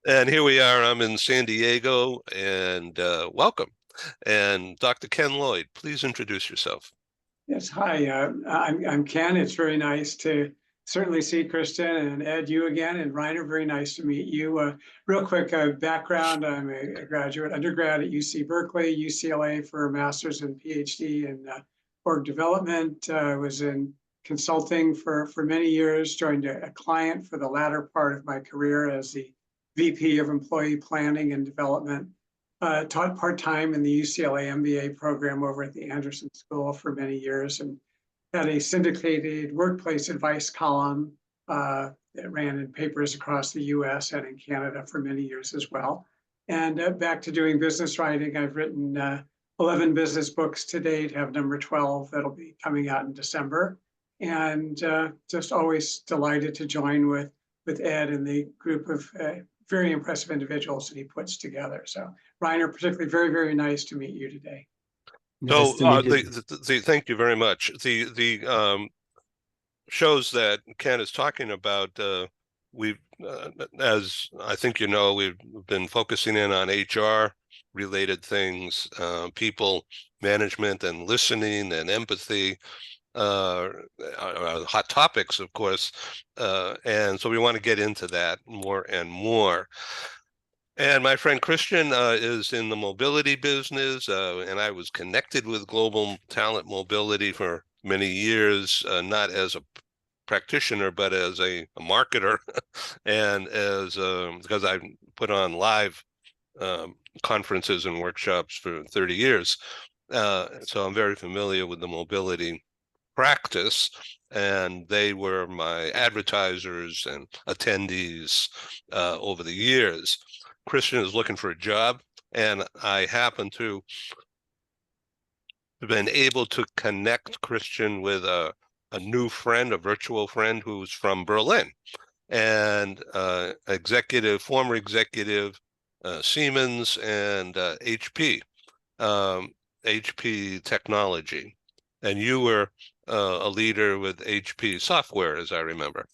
And here we are. I'm in San Diego, and welcome. And Dr. Ken Lloyd, please introduce yourself. Yes, hi. I'm Ken. It's very nice to certainly see Kristen and Ed, you again, and Reiner. Very nice to meet you. Real quick background: I'm a graduate undergrad at UC Berkeley, UCLA for a master's and PhD in org development. I was in consulting for many years. Joined a client for the latter part of my career as the VP of Employee Planning and Development. Taught part-time in the UCLA MBA program over at the Anderson School for many years and had a syndicated workplace advice column that ran in papers across the US and in Canada for many years as well. And back to doing business writing. I've written 11 business books to date, have number 12 that'll be coming out in December. And just always delighted to join with Ed and the group of very impressive individuals that he puts together. So Reiner, particularly very, very nice to meet you today. Nice to meet you. Thank you very much. The shows that Ken is talking about, we've, as I think you know, we've been focusing in on HR related things, people management and listening and empathy, hot topics, of course, and so we want to get into that more and more. And my friend Christian is in the mobility business, and I was connected with global talent mobility for many years, not as a practitioner, but as a marketer, and as because I put on live conferences and workshops for 30 years. So I'm very familiar with the mobility practice, and they were my advertisers and attendees over the years. Christian is looking for a job, and I happen to have been able to connect Christian with a new friend, a virtual friend who's from Berlin, and former executive, Siemens and HP, HP Technology. And you were a leader with HP Software, as I remember.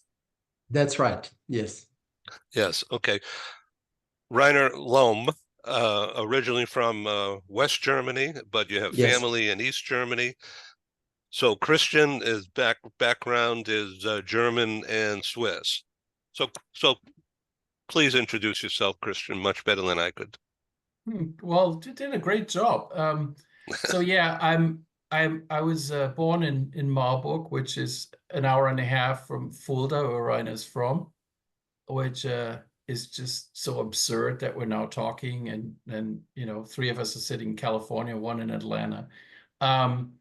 That's right. Yes. Yes. Okay. Reiner Lomb, originally from West Germany, but you have family in East Germany. So Christian is background is German and Swiss. So please introduce yourself, Christian, much better than I could. Well, you did a great job. So yeah, I was born in Marburg, which is an hour and a half from Fulda, where Reiner's from, which is just so absurd that we're now talking, and you know, three of us are sitting in California, one in Atlanta, and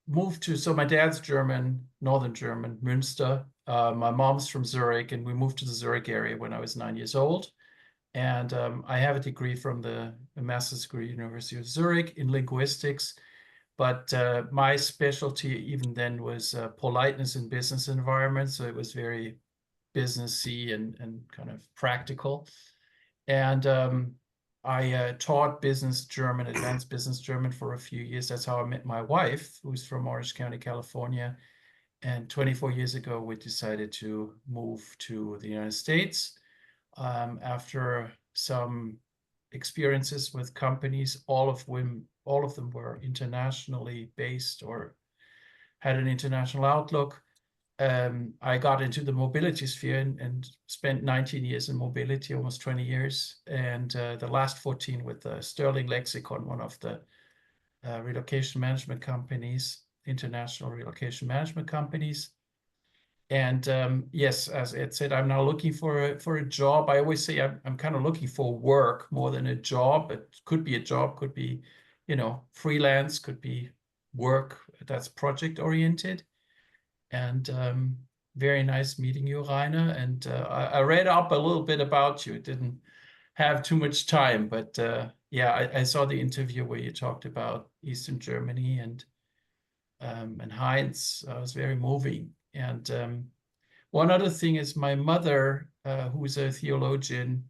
moved to. So my dad's German, Northern German, Münster. My mom's from Zurich, and we moved to the Zurich area when I was 9 years old. And I have a degree from a master's degree, University of Zurich in linguistics. But my specialty even then was politeness in business environments. So it was very businessy and kind of practical. And I taught business German, advanced business German for a few years. That's how I met my wife, who's from Orange County, California. And 24 years ago, we decided to move to the United States. After some experiences with companies, all of them were internationally based or had an international outlook. I got into the mobility sphere and spent 19 years in mobility, almost 20 years, and the last 14 with Sterling Lexicon, one of the relocation management companies, international relocation management companies. And yes, as Ed said, I'm now looking for a job. I always say I'm kind of looking for work more than a job. It could be a job, could be, you know, freelance, could be work that's project oriented. And very nice meeting you, Reiner. And I read up a little bit about you. Didn't have too much time, but yeah, I saw the interview where you talked about Eastern Germany and Heinz. It was very moving. And one other thing is my mother, who's a theologian,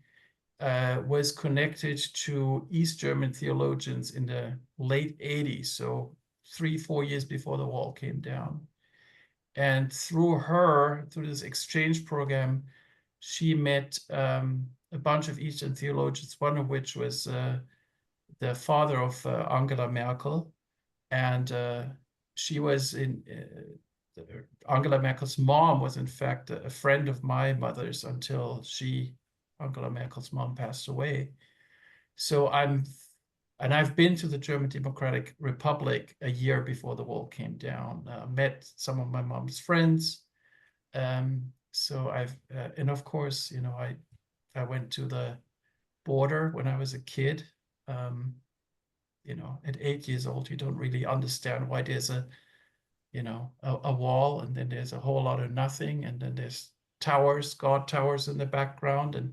was connected to East German theologians in the late 80s, so 3-4 years before the wall came down. And through her, through this exchange program, she met a bunch of Eastern theologians, one of which was the father of Angela Merkel. And she was Angela Merkel's mom was in fact a friend of my mother's until Angela Merkel's mom, passed away. So I've been to the German Democratic Republic a year before the wall came down, met some of my mom's friends. So and of course, I went to the border when I was a kid. At 8 years old, you don't really understand why there's a wall, and then there's a whole lot of nothing, and then there's towers, guard towers in the background, and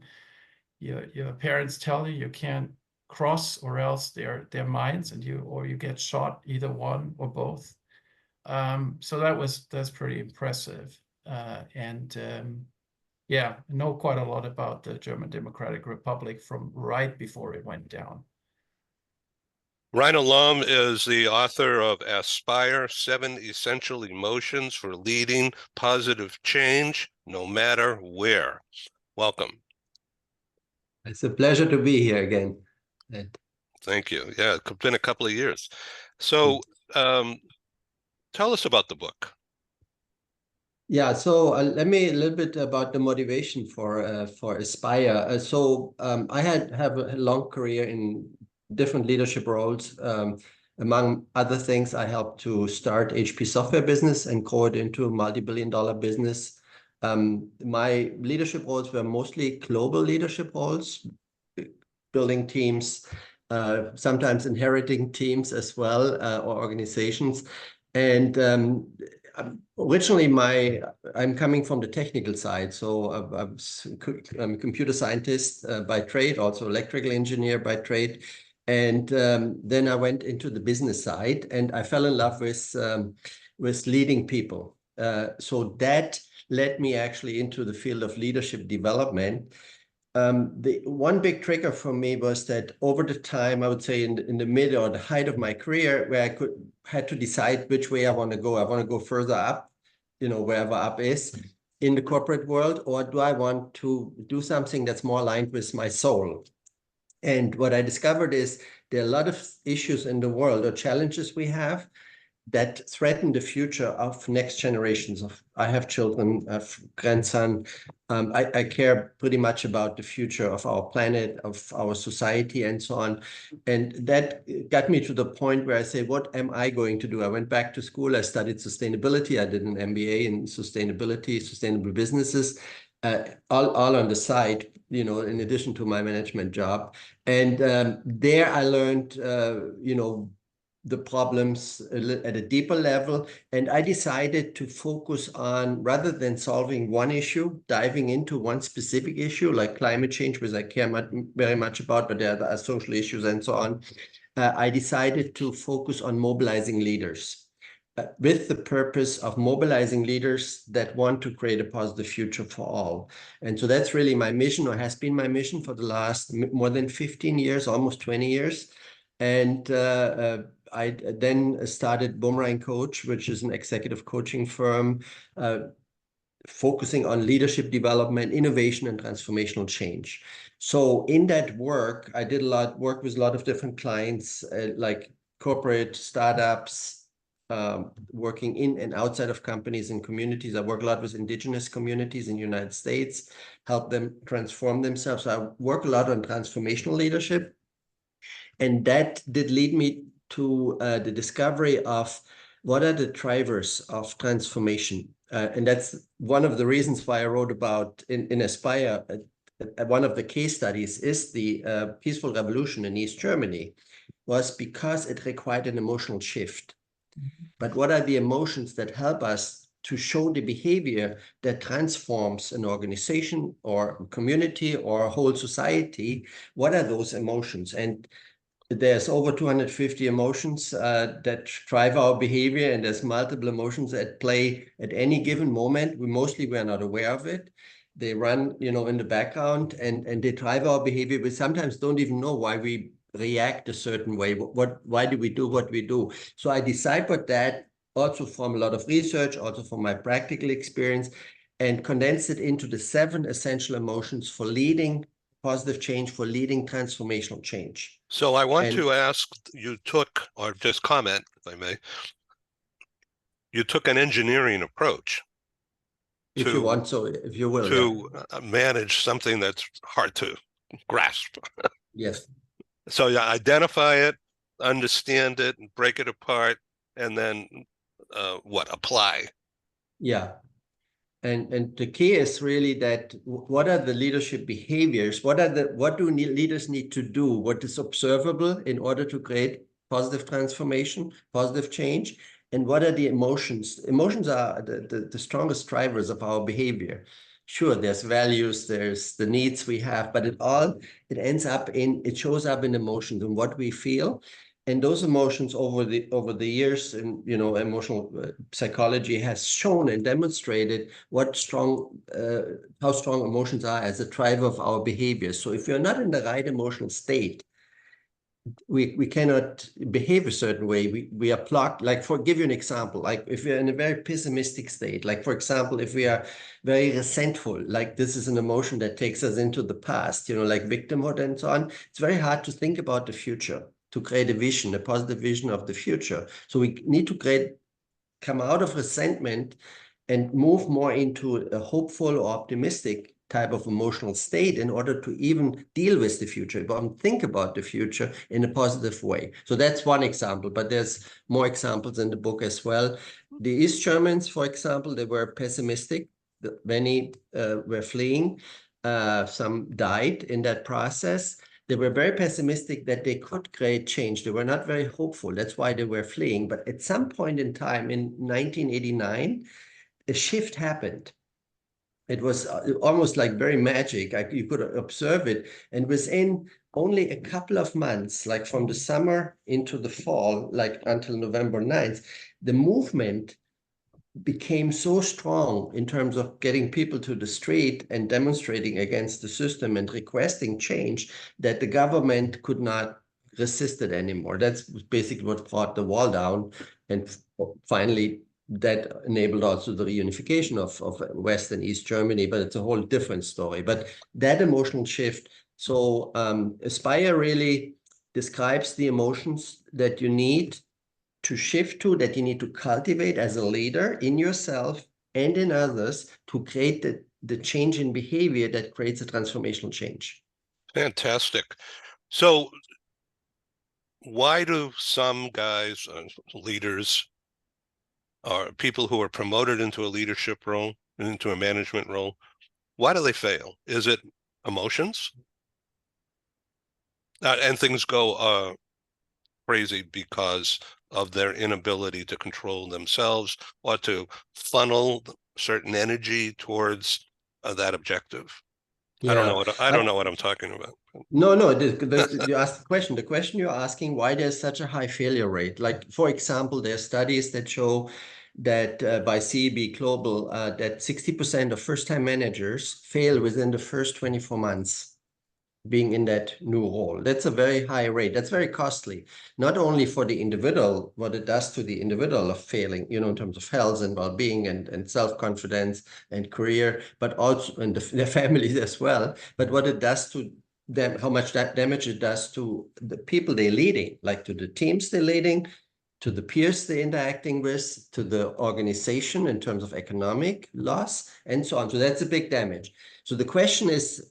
your parents tell you can't cross, or else they're mines, and you get shot, either one or both. So that's pretty impressive. Yeah, I know quite a lot about the German Democratic Republic from right before it went down. Reiner Lomb is the author of Aspire: 7 Essential Emotions for Leading Positive Change, No Matter Where. Welcome. It's a pleasure to be here again. Thank you. Yeah, it's been a couple of years. So tell us about the book. Yeah, so let me a little bit about the motivation for Aspire. I have a long career in different leadership roles. Among other things, I helped to start HP software business and grow it into a multi-billion-dollar business. My leadership roles were mostly global leadership roles, building teams, sometimes inheriting teams as well, or organizations. And originally, I'm coming from the technical side. So I'm a computer scientist by trade, also electrical engineer by trade. And then I went into the business side, and I fell in love with leading people. So that led me actually into the field of leadership development. The one big trigger for me was that over the time, I would say in the mid or the height of my career, where I had to decide which way I want to go. I want to go further up, wherever up is in the corporate world, or do I want to do something that's more aligned with my soul? And what I discovered is there are a lot of issues in the world or challenges we have that threaten the future of next generations. I have children, I have grandson. I care pretty much about the future of our planet, of our society, and so on. And that got me to the point where I say, what am I going to do? I went back to school. I studied sustainability. I did an MBA in sustainability, sustainable businesses, all on the side, in addition to my management job. And there I learned, the problems at a deeper level. And I decided to focus on, rather than solving one issue, diving into one specific issue like climate change, which I care very much about, but there are social issues and so on. I decided to focus on mobilizing leaders with the purpose of mobilizing leaders that want to create a positive future for all. And so that's really my mission, or has been my mission for the last more than 15 years, almost 20 years. And I then started Boomerang Coach, which is an executive coaching firm focusing on leadership development, innovation, and transformational change. So in that work, I did work with a lot of different clients, like corporate startups, working in and outside of companies and communities. I work a lot with indigenous communities in the United States, help them transform themselves. So I work a lot on transformational leadership. And that did lead me to the discovery of what are the drivers of transformation. And that's one of the reasons why I wrote about in Aspire. One of the case studies is the peaceful revolution in East Germany, was because it required an emotional shift. But what are the emotions that help us to show the behavior that transforms an organization or a community or a whole society? What are those emotions? And there's over 250 emotions that drive our behavior, and there's multiple emotions at play at any given moment. We're not aware of it. They run, in the background, and they drive our behavior. We sometimes don't even know why we react a certain way. Why do we do what we do? So I deciphered that also from a lot of research, also from my practical experience. and condense it into the 7 essential emotions for leading positive change, for leading transformational change. So I want And- to ask, you took, or just comment, if I may, you took an engineering approach If you want, so if you will, to manage something that's hard to grasp. yes. So you identify it, understand it, and break it apart, and then apply. Yeah. And the key is really that what are the leadership behaviors? What do leaders need to do? What is observable in order to create positive transformation, positive change? And what are the emotions? Emotions are the strongest drivers of our behavior. Sure, there's values, there's the needs we have, but it shows up in emotions and what we feel. And those emotions over the years, and emotional psychology has shown and demonstrated how strong emotions are as a driver of our behavior. So if you're not in the right emotional state, we cannot behave a certain way. We are blocked. Like, give you an example, like if we're in a very pessimistic state, like for example, if we are very resentful, like this is an emotion that takes us into the past, like victimhood and so on, it's very hard to think about the future, to create a vision, a positive vision of the future. So we need to come out of resentment and move more into a hopeful or optimistic type of emotional state in order to even deal with the future, but think about the future in a positive way. So that's one example, but there's more examples in the book as well. The East Germans, for example, they were pessimistic. Many were fleeing. Some died in that process. They were very pessimistic that they could create change. They were not very hopeful. That's why they were fleeing. But at some point in time, in 1989, a shift happened. It was almost like very magic. You could observe it. And within only a couple of months, like from the summer into the fall, like until November 9th, the movement became so strong in terms of getting people to the street and demonstrating against the system and requesting change that the government could not resist it anymore. That's basically what brought the wall down. And finally, that enabled also the reunification of West and East Germany, but it's a whole different story. But that emotional shift, so Aspire really describes the emotions that you need to shift to, that you need to cultivate as a leader in yourself and in others to create the change in behavior that creates a transformational change. Fantastic. So why do some guys, leaders, or people who are promoted into a leadership role, into a management role, why do they fail? Is it emotions? And things go crazy because of their inability to control themselves or to funnel certain energy towards that objective. Yeah. I don't know what I'm talking about. No, you asked the question. The question you're asking, why there's such a high failure rate. Like, for example, there are studies that show that by CEB Global, that 60% of first-time managers fail within the first 24 months being in that new role. That's a very high rate. That's very costly, not only for the individual, what it does to the individual of failing, in terms of health and well-being and self-confidence and career, but also in their families as well. But what it does to them, how much that damage it does to the people they're leading, like to the teams they're leading, to the peers they're interacting with, to the organization in terms of economic loss, and so on. So that's a big damage. So the question is,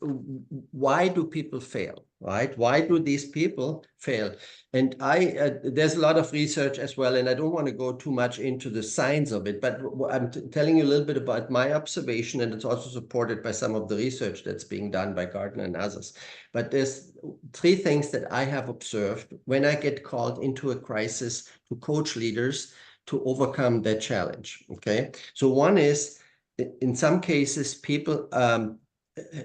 why do people fail, right? Why do these people fail? And there's a lot of research as well, and I don't want to go too much into the science of it, but I'm telling you a little bit about my observation, and it's also supported by some of the research that's being done by Gardner and others. But there's 3 things that I have observed when I get called into a crisis to coach leaders to overcome that challenge, okay? So one is, in some cases, people,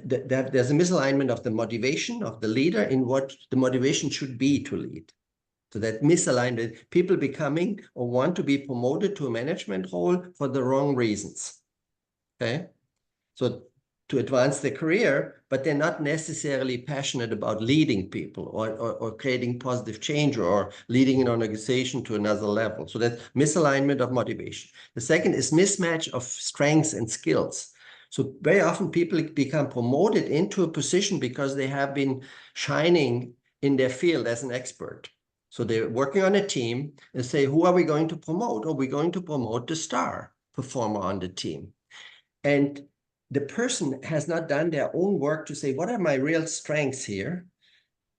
there's a misalignment of the motivation of the leader in what the motivation should be to lead. So that misalignment, people becoming or want to be promoted to a management role for the wrong reasons, okay? So to advance their career, but they're not necessarily passionate about leading people or creating positive change or leading an organization to another level. So that's misalignment of motivation. The second is mismatch of strengths and skills. So very often people become promoted into a position because they have been shining in their field as an expert. So they're working on a team and say, who are we going to promote? Oh, we're going to promote the star performer on the team. And the person has not done their own work to say, what are my real strengths here?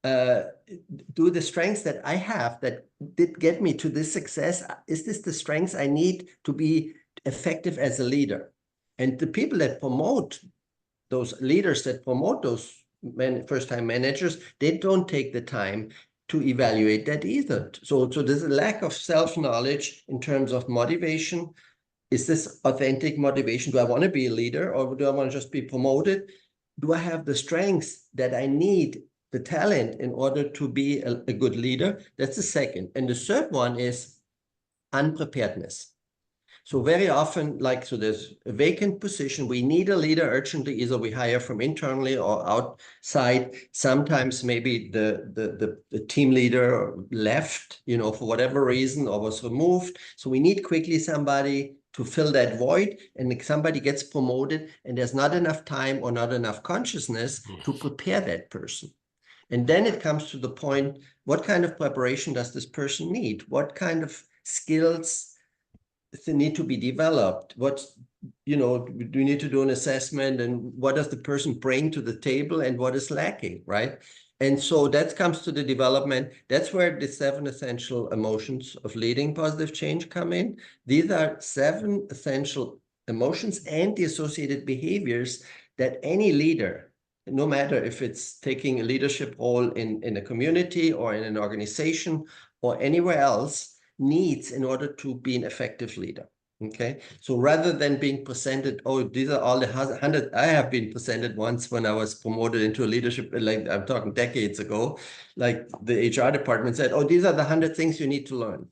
Do the strengths that I have that did get me to this success, is this the strengths I need to be effective as a leader? And the people that promote, those leaders that promote those first-time managers, they don't take the time to evaluate that either. So there's a lack of self-knowledge in terms of motivation. Is this authentic motivation? Do I want to be a leader, or do I want to just be promoted? Do I have the strengths that I need, the talent, in order to be a good leader? That's the second. And the third one is unpreparedness. So very often, so there's a vacant position. We need a leader urgently. Either we hire from internally or outside. Sometimes maybe the team leader left, for whatever reason, or was removed. So we need quickly somebody to fill that void, and somebody gets promoted, and there's not enough time or not enough consciousness to prepare that person. And then it comes to the point, what kind of preparation does this person need? What kind of skills need to be developed? Do you need to do an assessment, and what does the person bring to the table, and what is lacking, right? And so that comes to the development. That's where the 7 essential emotions of leading positive change come in. These are 7 essential emotions and the associated behaviors that any leader, no matter if it's taking a leadership role in a community or in an organization or anywhere else, needs in order to be an effective leader. Okay, so rather than being presented, oh, these are all the 100, I have been presented once when I was promoted into a leadership, like I'm talking decades ago, like the HR department said, oh, these are the 100 things you need to learn.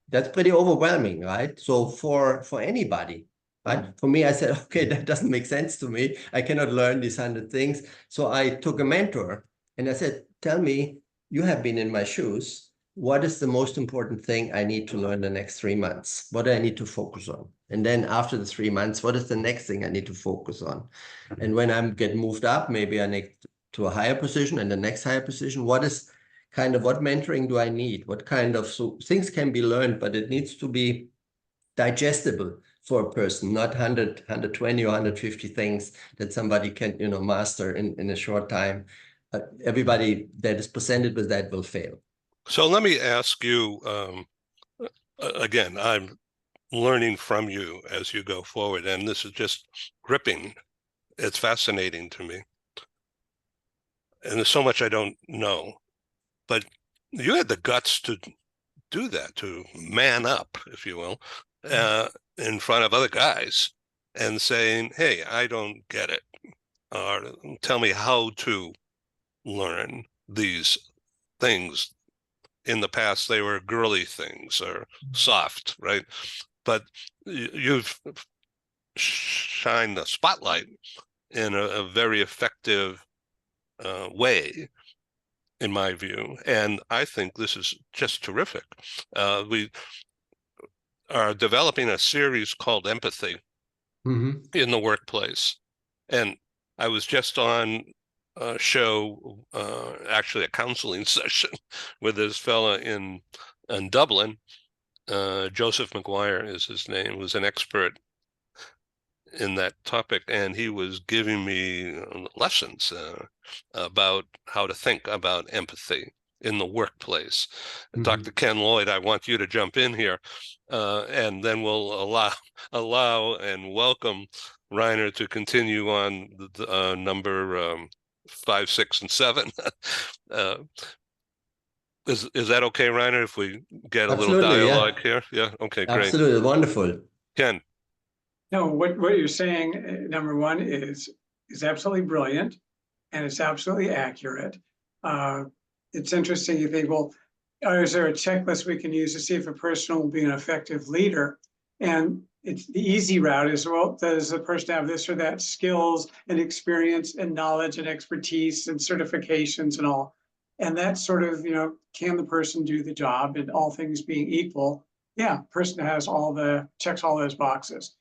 That's pretty overwhelming, right? So for anybody, right? For me, I said, okay, that doesn't make sense to me. I cannot learn these 100 things. So I took a mentor and I said, tell me, you have been in my shoes. What is the most important thing I need to learn the next 3 months? What do I need to focus on? And then after the 3 months, what is the next thing I need to focus on? And when I get moved up, maybe I need to a higher position, and the next higher position, what mentoring do I need? What kind of, so things can be learned, but it needs to be digestible for a person, not 100, 120 or 150 things that somebody can, master in a short time. Everybody that is presented with that will fail. So let me ask you, again, I'm learning from you as you go forward, and this is just gripping. It's fascinating to me. And there's so much I don't know, but you had the guts to do that, to man up, if you will, in front of other guys and saying, hey, I don't get it, or tell me how to learn these things. In the past, they were girly things or soft, right? But you've shined the spotlight in a very effective way, in my view. And I think this is just terrific. We are developing a series called Empathy in the workplace. And I was just on a show, actually a counseling session with this fella in Dublin. Joseph McGuire is his name, was an expert in that topic, and he was giving me lessons about how to think about empathy in the workplace. Dr. Ken Lloyd, I want you to jump in here, and then we'll allow and welcome Reiner to continue on the number 5, 6, and 7. Is that okay, Reiner, if we get a little dialogue here? Yeah, okay, great. Absolutely, wonderful. Ken. No, what you're saying, number one, is absolutely brilliant, and it's absolutely accurate. It's interesting. You think, well, is there a checklist we can use to see if a person will be an effective leader? And it's the easy route is, well, does the person have this or that skills and experience and knowledge and expertise and certifications and all? And that sort of, can the person do the job? And all things being equal, yeah, person has checks all those boxes.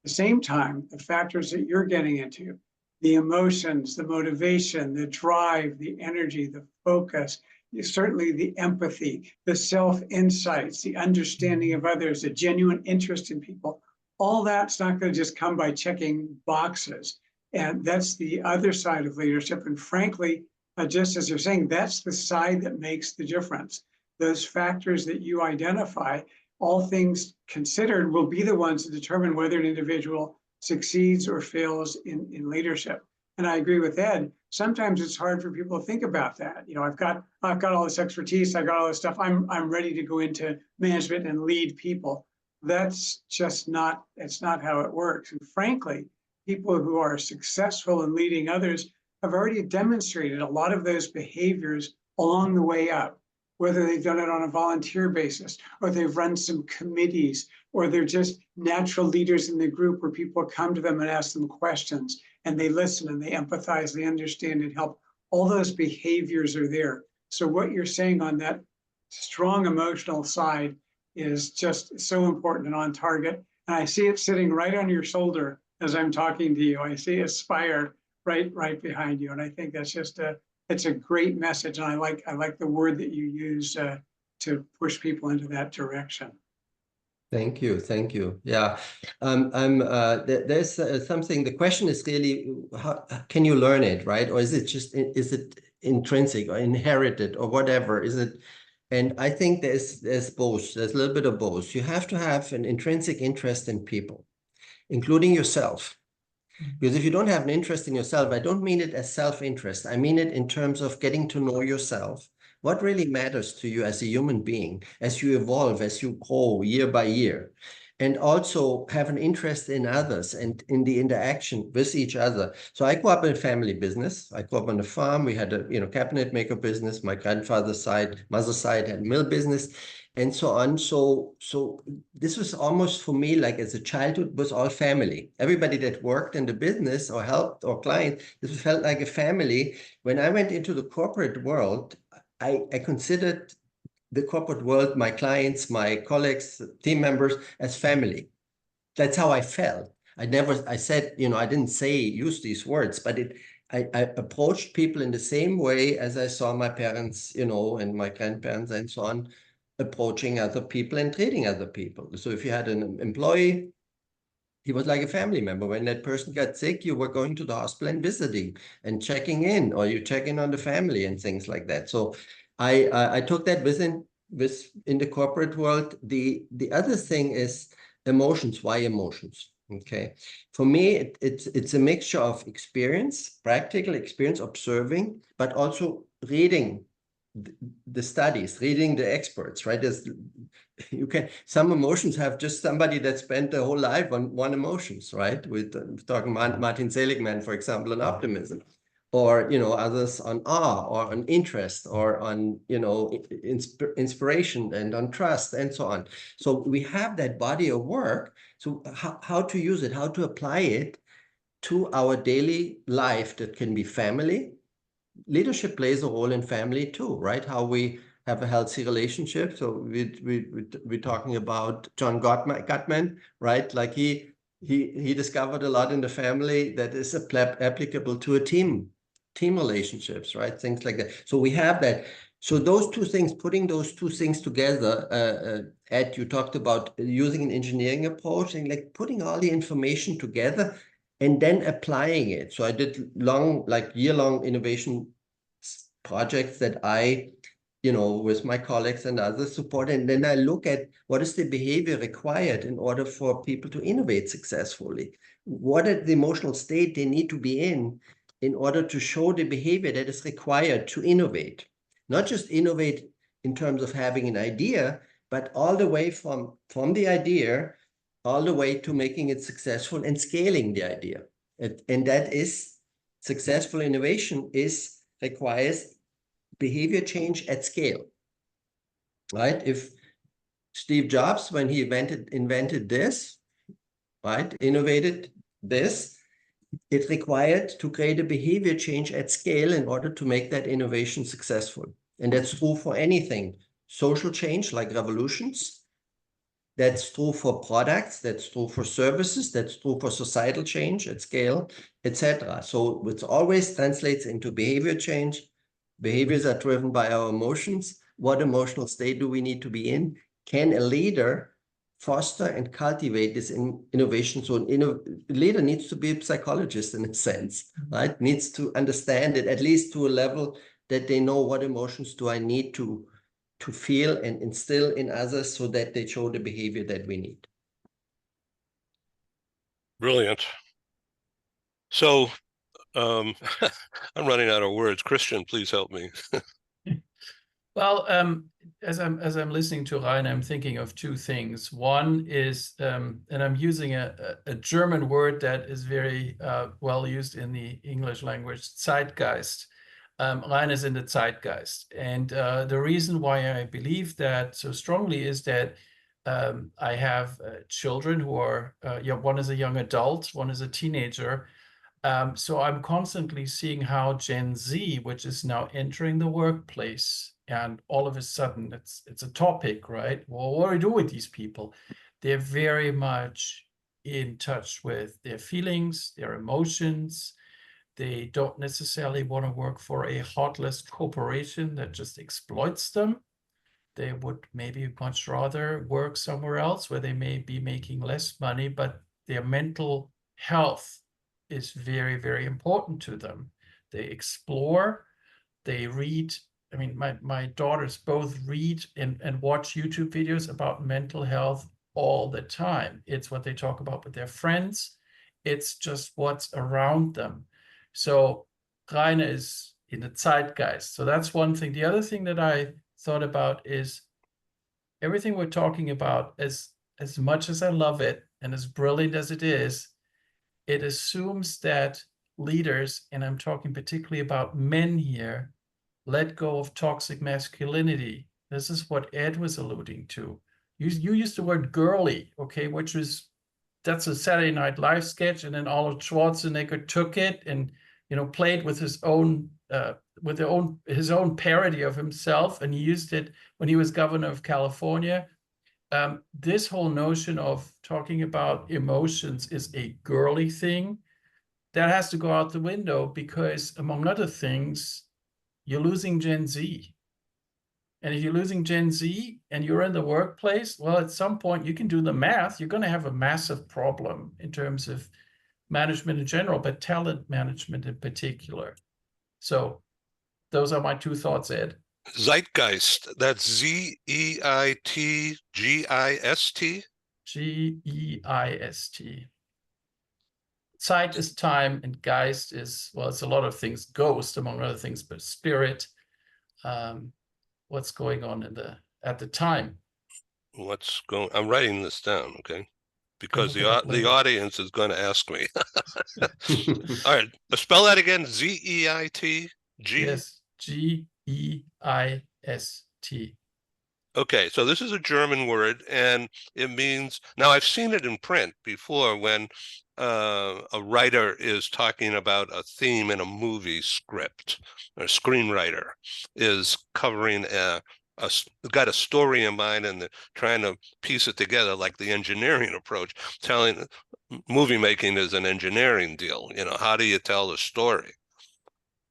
the same time, the factors that you're getting into, the emotions, the motivation, the drive, the energy, the focus, certainly the empathy, the self-insights, the understanding of others, the genuine interest in people, all that's not going to just come by checking boxes. And that's the other side of leadership. And frankly, just as you're saying, that's the side that makes the difference. Those factors that you identify, all things considered, will be the ones to determine whether an individual succeeds or fails in leadership. And I agree with Ed. Sometimes it's hard for people to think about that. You know, I've got all this expertise, I got all this stuff. I'm ready to go into management and lead people. That's just not, it's not how it works. And frankly, people who are successful in leading others have already demonstrated a lot of those behaviors along the way up, whether they've done it on a volunteer basis, or they've run some committees, or they're just natural leaders in the group where people come to them and ask them questions, and they listen and they empathize, they understand and help. All those behaviors are there. So what you're saying on that strong emotional side is just so important and on target. And I see it sitting right on your shoulder as I'm talking to you. I see Aspire right behind you. And I think that's just it's a great message. And I like the word that you use to push people into that direction. Thank you. Thank you. Yeah. There's something, the question is really, how can you learn it, right? Or is it intrinsic or inherited or whatever? Is it? And I think there's both. There's a little bit of both. You have to have an intrinsic interest in people, including yourself. Because if you don't have an interest in yourself, I don't mean it as self-interest. I mean it in terms of getting to know yourself. What really matters to you as a human being, as you evolve, as you grow year by year, and also have an interest in others and in the interaction with each other. So I grew up in a family business. I grew up on a farm. We had a cabinet maker business. My grandfather's side, mother's side had mill business, and so on. So this was almost for me, like as a childhood, was all family. Everybody that worked in the business or helped or client, this felt like a family. When I went into the corporate world, I considered the corporate world, my clients, my colleagues, team members, as family. That's how I felt. I said, I didn't use these words, but I approached people in the same way as I saw my parents, and my grandparents and so on, approaching other people and treating other people. So if you had an employee, he was like a family member. When that person got sick, you were going to the hospital and visiting and checking in, or you check in on the family and things like that. So I took that in the corporate world. The other thing is emotions. Why emotions? Okay. For me, it's a mixture of experience, practical experience, observing, but also reading the studies, reading the experts, right? Some emotions have just somebody that spent their whole life on one emotions, right? With talking Martin Seligman, for example, on optimism, or others on awe or on interest or on inspiration and on trust and so on. So we have that body of work. So how to use it, how to apply it to our daily life that can be family. Leadership plays a role in family too, right? How we have a healthy relationship. So we're talking about John Gottman, right? Like he discovered a lot in the family that is applicable to a team relationships, right? Things like that. So we have that. So those two things, putting those two things together, Ed, you talked about using an engineering approach and like putting all the information together and then applying it. So I did year-long innovation projects that I, with my colleagues and others support. And then I look at what is the behavior required in order for people to innovate successfully. What is the emotional state they need to be in order to show the behavior that is required to innovate. Not just innovate in terms of having an idea, but all the way from the idea all the way to making it successful and scaling the idea. And that is successful innovation requires behavior change at scale, right? If Steve Jobs, when he invented this, right, innovated this, it required to create a behavior change at scale in order to make that innovation successful. And that's true for anything. Social change like revolutions, That's true for products, that's true for services, that's true for societal change at scale, etc. So it always translates into behavior change. Behaviors are driven by our emotions. What emotional state do we need to be in? Can a leader foster and cultivate this innovation? So a leader needs to be a psychologist in a sense, right? Needs to understand it at least to a level that they know what emotions do I need to feel and instill in others so that they show the behavior that we need. Brilliant. So I'm running out of words. Christian, please help me. Well, as I'm listening to Reiner, I'm thinking of two things. One is, and I'm using a German word that is very well used in the English language, Zeitgeist. Reiner's in the Zeitgeist, and the reason why I believe that so strongly is that I have children who are one is a young adult, one is a teenager. So I'm constantly seeing how Gen Z, which is now entering the workplace, and all of a sudden it's a topic, right? Well, what do we do with these people? They're very much in touch with their feelings, their emotions. They don't necessarily want to work for a heartless corporation that just exploits them. They would maybe much rather work somewhere else where they may be making less money, but their mental health is very, very important to them. They explore, they read. I mean, my daughters both read and watch YouTube videos about mental health all the time. It's what they talk about with their friends. It's just what's around them. So Reiner is in the zeitgeist. So that's one thing. The other thing that I thought about is everything we're talking about, as much as I love it and as brilliant as it is, it assumes that leaders, and I'm talking particularly about men here, let go of toxic masculinity. This is what Ed was alluding to. You used the word girly, okay, which was, that's a Saturday Night Live sketch, and then Arnold Schwarzenegger took it and played with his own his own parody of himself, and he used it when he was governor of California. This whole notion of talking about emotions is a girly thing. That has to go out the window because, among other things, you're losing Gen Z. And if you're losing Gen Z and you're in the workplace, well, at some point you can do the math. You're going to have a massive problem in terms of management in general, but talent management in particular. So those are my two thoughts, Ed. Zeitgeist. That's Zeitgist. Geist. Zeit is time, and Geist is, well, it's a lot of things. Ghost, among other things, but spirit. What's going on at the time? What's going? I'm writing this down, okay? Because the audience is going to ask me. All right, spell that again. Zeitg. Yes, Geist. Okay, so this is a German word, and it means, now I've seen it in print before when a writer is talking about a theme in a movie script. A screenwriter is covering got a story in mind and they're trying to piece it together, like the engineering approach. Telling movie making is an engineering deal. How do you tell the story?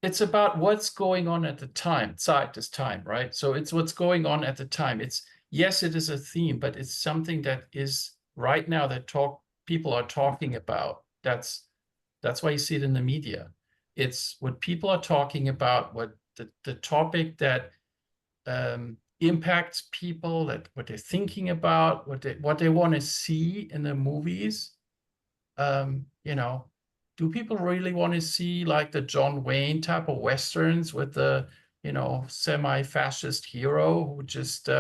It's about what's going on at the time. Zeit is time, right? So it's what's going on at the time. It's, yes, it is a theme, but it's something that is right now that people are talking about. That's why you see it in the media. It's what people are talking about, what the topic that impacts people, that what they're thinking about, what they want to see in the movies. Do people really want to see like the John Wayne type of Westerns with the, semi-fascist hero who just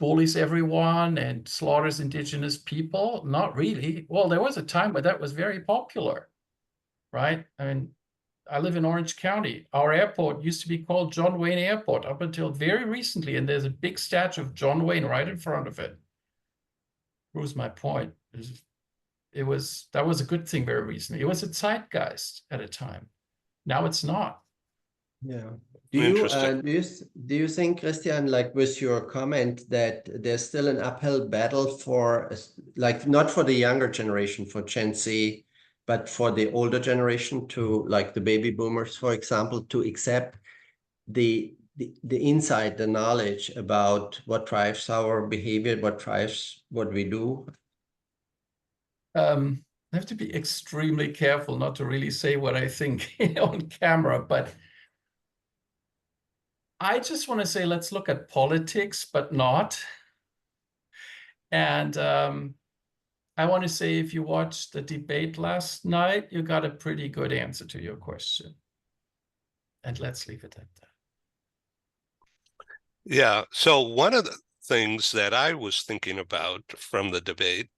bullies everyone and slaughters indigenous people? Not really. Well, there was a time where that was very popular, right? I mean, I live in Orange County. Our airport used to be called John Wayne Airport up until very recently, and there's a big statue of John Wayne right in front of it. Proves my point. That was a good thing very recently. It was a zeitgeist at a time. Now it's not. Yeah. Do you Interesting. do you think, Christian, like with your comment that there's still an uphill battle for like not for the younger generation, for Gen Z, but for the older generation to like the baby boomers, for example, to accept the insight, the knowledge about what drives our behavior, what drives what we do? I have to be extremely careful not to really say what I think on camera, but I just want to say, let's look at politics, but not. And I want to say, if you watched the debate last night, you got a pretty good answer to your question. And let's leave it at that. Yeah. So one of the things that I was thinking about from the debate,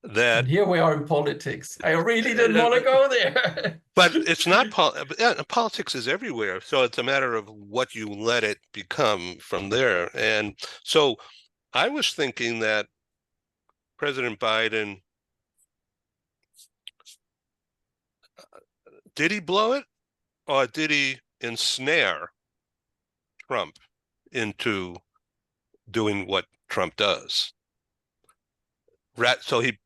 that And here we are in politics. I really didn't want to go there. but it's not politics is everywhere. So it's a matter of what you let it become from there. And so I was thinking that President Biden, did he blow it, or did he ensnare Trump into doing what Trump does? So he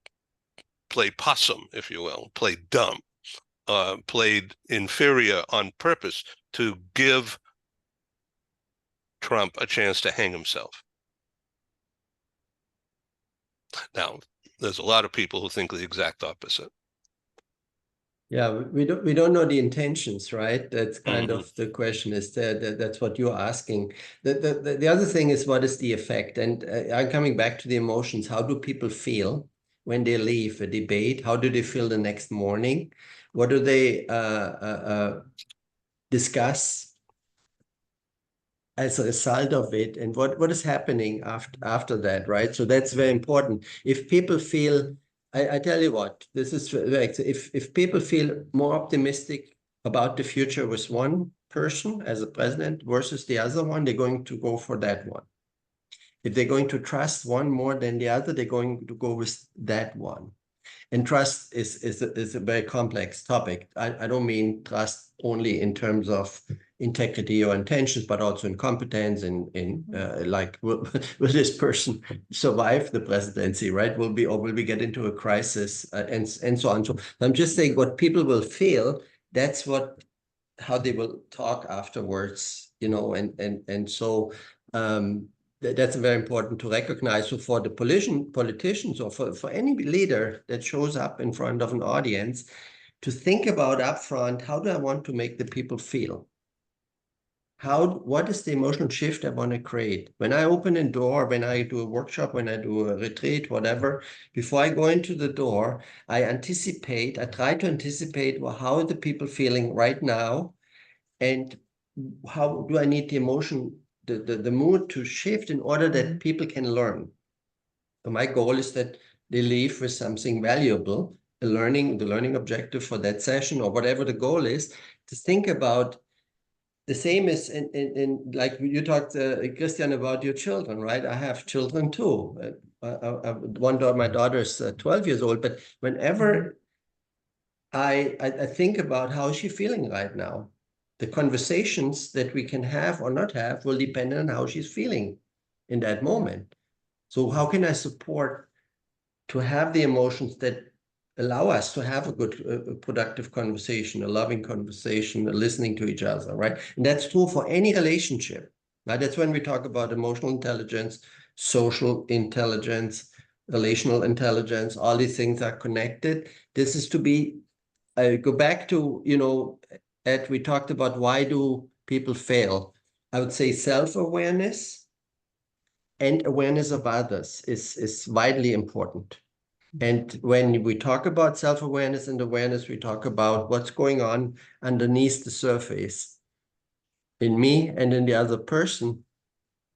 played possum, if you will, played dumb, played inferior on purpose to give Trump a chance to hang himself. Now, there's a lot of people who think the exact opposite. Yeah, we don't know the intentions, right? That's kind of the question. Is that's what you're asking. The other thing is, what is the effect? And I'm coming back to the emotions. How do people feel when they leave a debate? How do they feel the next morning? What do they discuss as a result of it? And what is happening after that, right? So that's very important. If people feel, I tell you what, this is if people feel more optimistic about the future with one person as a president versus the other one, they're going to go for that one. If they're going to trust one more than the other, they're going to go with that one. And trust is a very complex topic. I don't mean trust only in terms of integrity or intentions, but also in competence, in like, will this person survive the presidency, right? Will we get into a crisis, and so on. So I'm just saying, what people will feel, that's how they will talk afterwards, and so that's very important to recognize. So for the politicians, or for any leader that shows up in front of an audience, to think about upfront, how do I want to make the people feel? What is the emotional shift I want to create? When I open a door, when I do a workshop, when I do a retreat, whatever, before I go into the door, I try to anticipate, well, how are the people feeling right now? And how do I need the emotion, the mood to shift in order that people can learn? So my goal is that they leave with something valuable, the learning objective for that session, or whatever the goal is, to think about. The same is in like you talked, Christian, about your children, right? I have children too. My daughter is 12 years old, but whenever I think about how is she feeling right now, the conversations that we can have or not have will depend on how she's feeling in that moment. So how can I support to have the emotions that allow us to have a good, productive conversation, a loving conversation, a listening to each other, right? And that's true for any relationship, right? That's when we talk about emotional intelligence, social intelligence, relational intelligence. All these things are connected. This is to be, I go back to, Ed, we talked about why do people fail? I would say self-awareness and awareness of others is vitally important. And when we talk about self-awareness and awareness, we talk about what's going on underneath the surface in me and in the other person.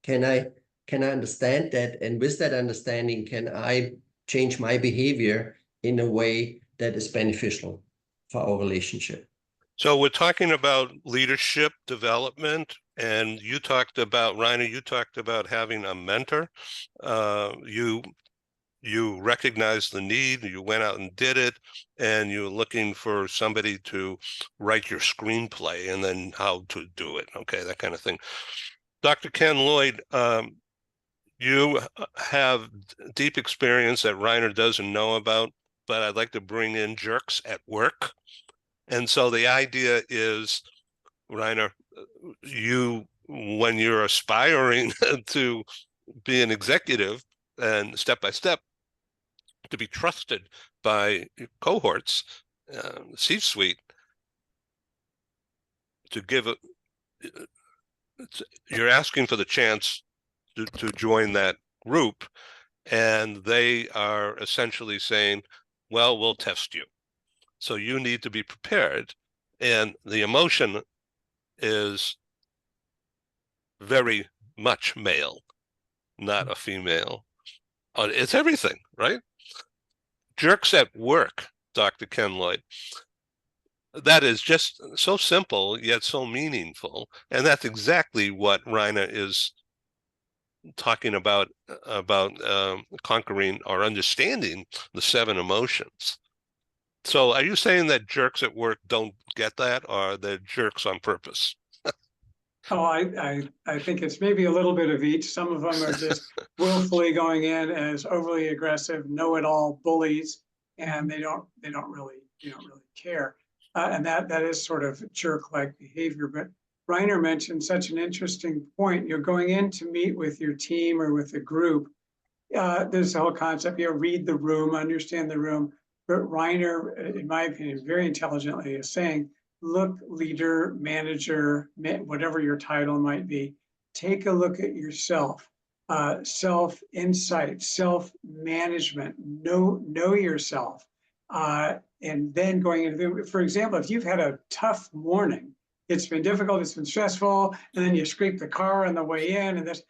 Can I understand that? And with that understanding, can I change my behavior in a way that is beneficial for our relationship? So we're talking about leadership development, and you talked about, Reiner, you talked about having a mentor. You you recognized the need, you went out and did it, and you're looking for somebody to write your screenplay and then how to do it. Okay, that kind of thing. Dr. Ken Lloyd, you have deep experience that Reiner doesn't know about, but I'd like to bring in jerks at work. And so the idea is, Reiner, when you're aspiring to be an executive and step by step to be trusted by cohorts, C-suite, to give a, you're asking for the chance to join that group, and they are essentially saying, well, we'll test you. So you need to be prepared. And the emotion is very much male, not a female. It's everything, right? Jerks at work, Dr. Ken Lloyd. That is just so simple, yet so meaningful. And that's exactly what Reiner is talking about conquering or understanding the 7 emotions. So are you saying that jerks at work don't get that, or they're jerks on purpose? Oh, I think it's maybe a little bit of each. Some of them are just willfully going in as overly aggressive, know-it-all bullies, and they don't really care. And that is sort of jerk-like behavior. But Reiner mentioned such an interesting point. You're going in to meet with your team or with a group. There's the whole concept, read the room, understand the room. But Reiner, in my opinion, very intelligently is saying, look, leader, manager, whatever your title might be, take a look at yourself, self-insight, self-management, know yourself. And then going into, for example, if you've had a tough morning, it's been difficult, it's been stressful, and then you scrape the car on the way in, and this,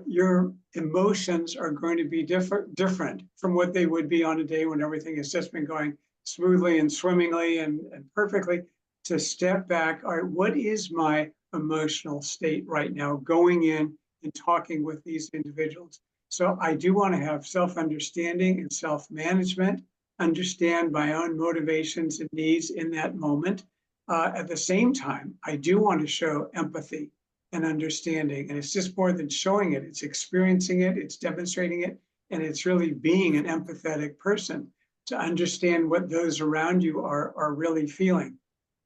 your emotions are going to be different from what they would be on a day when everything has just been going smoothly and swimmingly and perfectly. To step back, all right, what is my emotional state right now going in and talking with these individuals? So I do want to have self-understanding and self-management, understand my own motivations and needs in that moment. At the same time, I do want to show empathy and understanding. And it's just more than showing it, it's experiencing it, it's demonstrating it, and it's really being an empathetic person to understand what those around you are really feeling.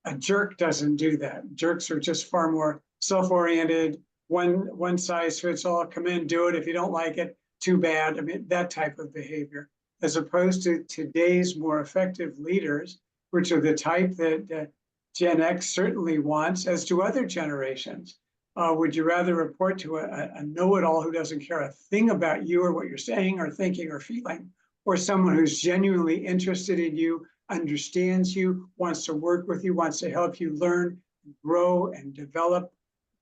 A jerk doesn't do that. Jerks are just far more self-oriented, one size fits all, come in, do it. If you don't like it, too bad. I mean, that type of behavior, as opposed to today's more effective leaders, which are the type that Gen X certainly wants, as do other generations. Would you rather report to a know-it-all who doesn't care a thing about you or what you're saying or thinking or feeling, or someone who's genuinely interested in you, understands you, wants to work with you, wants to help you learn, grow, and develop?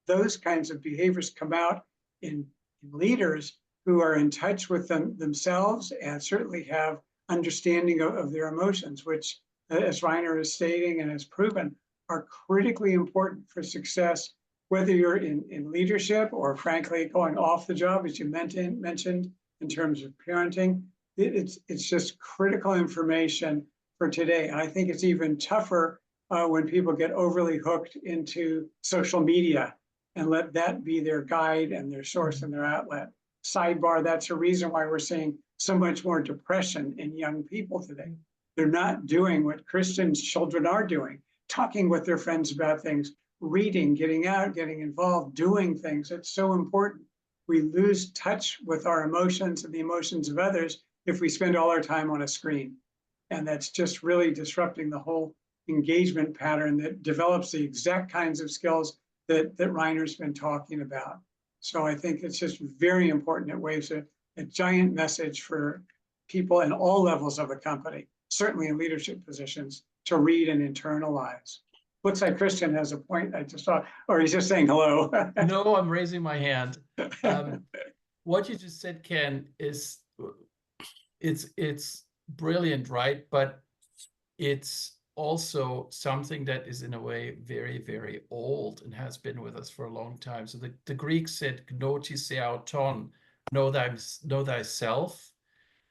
Those kinds of behaviors come out in leaders who are in touch with themselves and certainly have understanding of their emotions, which, as Reiner is stating and has proven, are critically important for success, whether you're in leadership or frankly going off the job, as you mentioned in terms of parenting. It's just critical information for today. And I think it's even tougher when people get overly hooked into social media and let that be their guide and their source and their outlet. Sidebar, that's a reason why we're seeing so much more depression in young people today. They're not doing what Christian children are doing, talking with their friends about things, reading, getting out, getting involved, doing things. It's so important. We lose touch with our emotions and the emotions of others if we spend all our time on a screen. And that's just really disrupting the whole engagement pattern that develops the exact kinds of skills that Reiner's been talking about. So I think it's just very important. It waves a giant message for people in all levels of the company, certainly in leadership positions, to read and internalize. Looks like Christian has a point. I just saw, or he's just saying hello. No, I'm raising my hand. What you just said, Ken, is it's brilliant, right? But it's also something that is in a way very, very old and has been with us for a long time. So the Greeks said, gnotiseo ton, know thyself.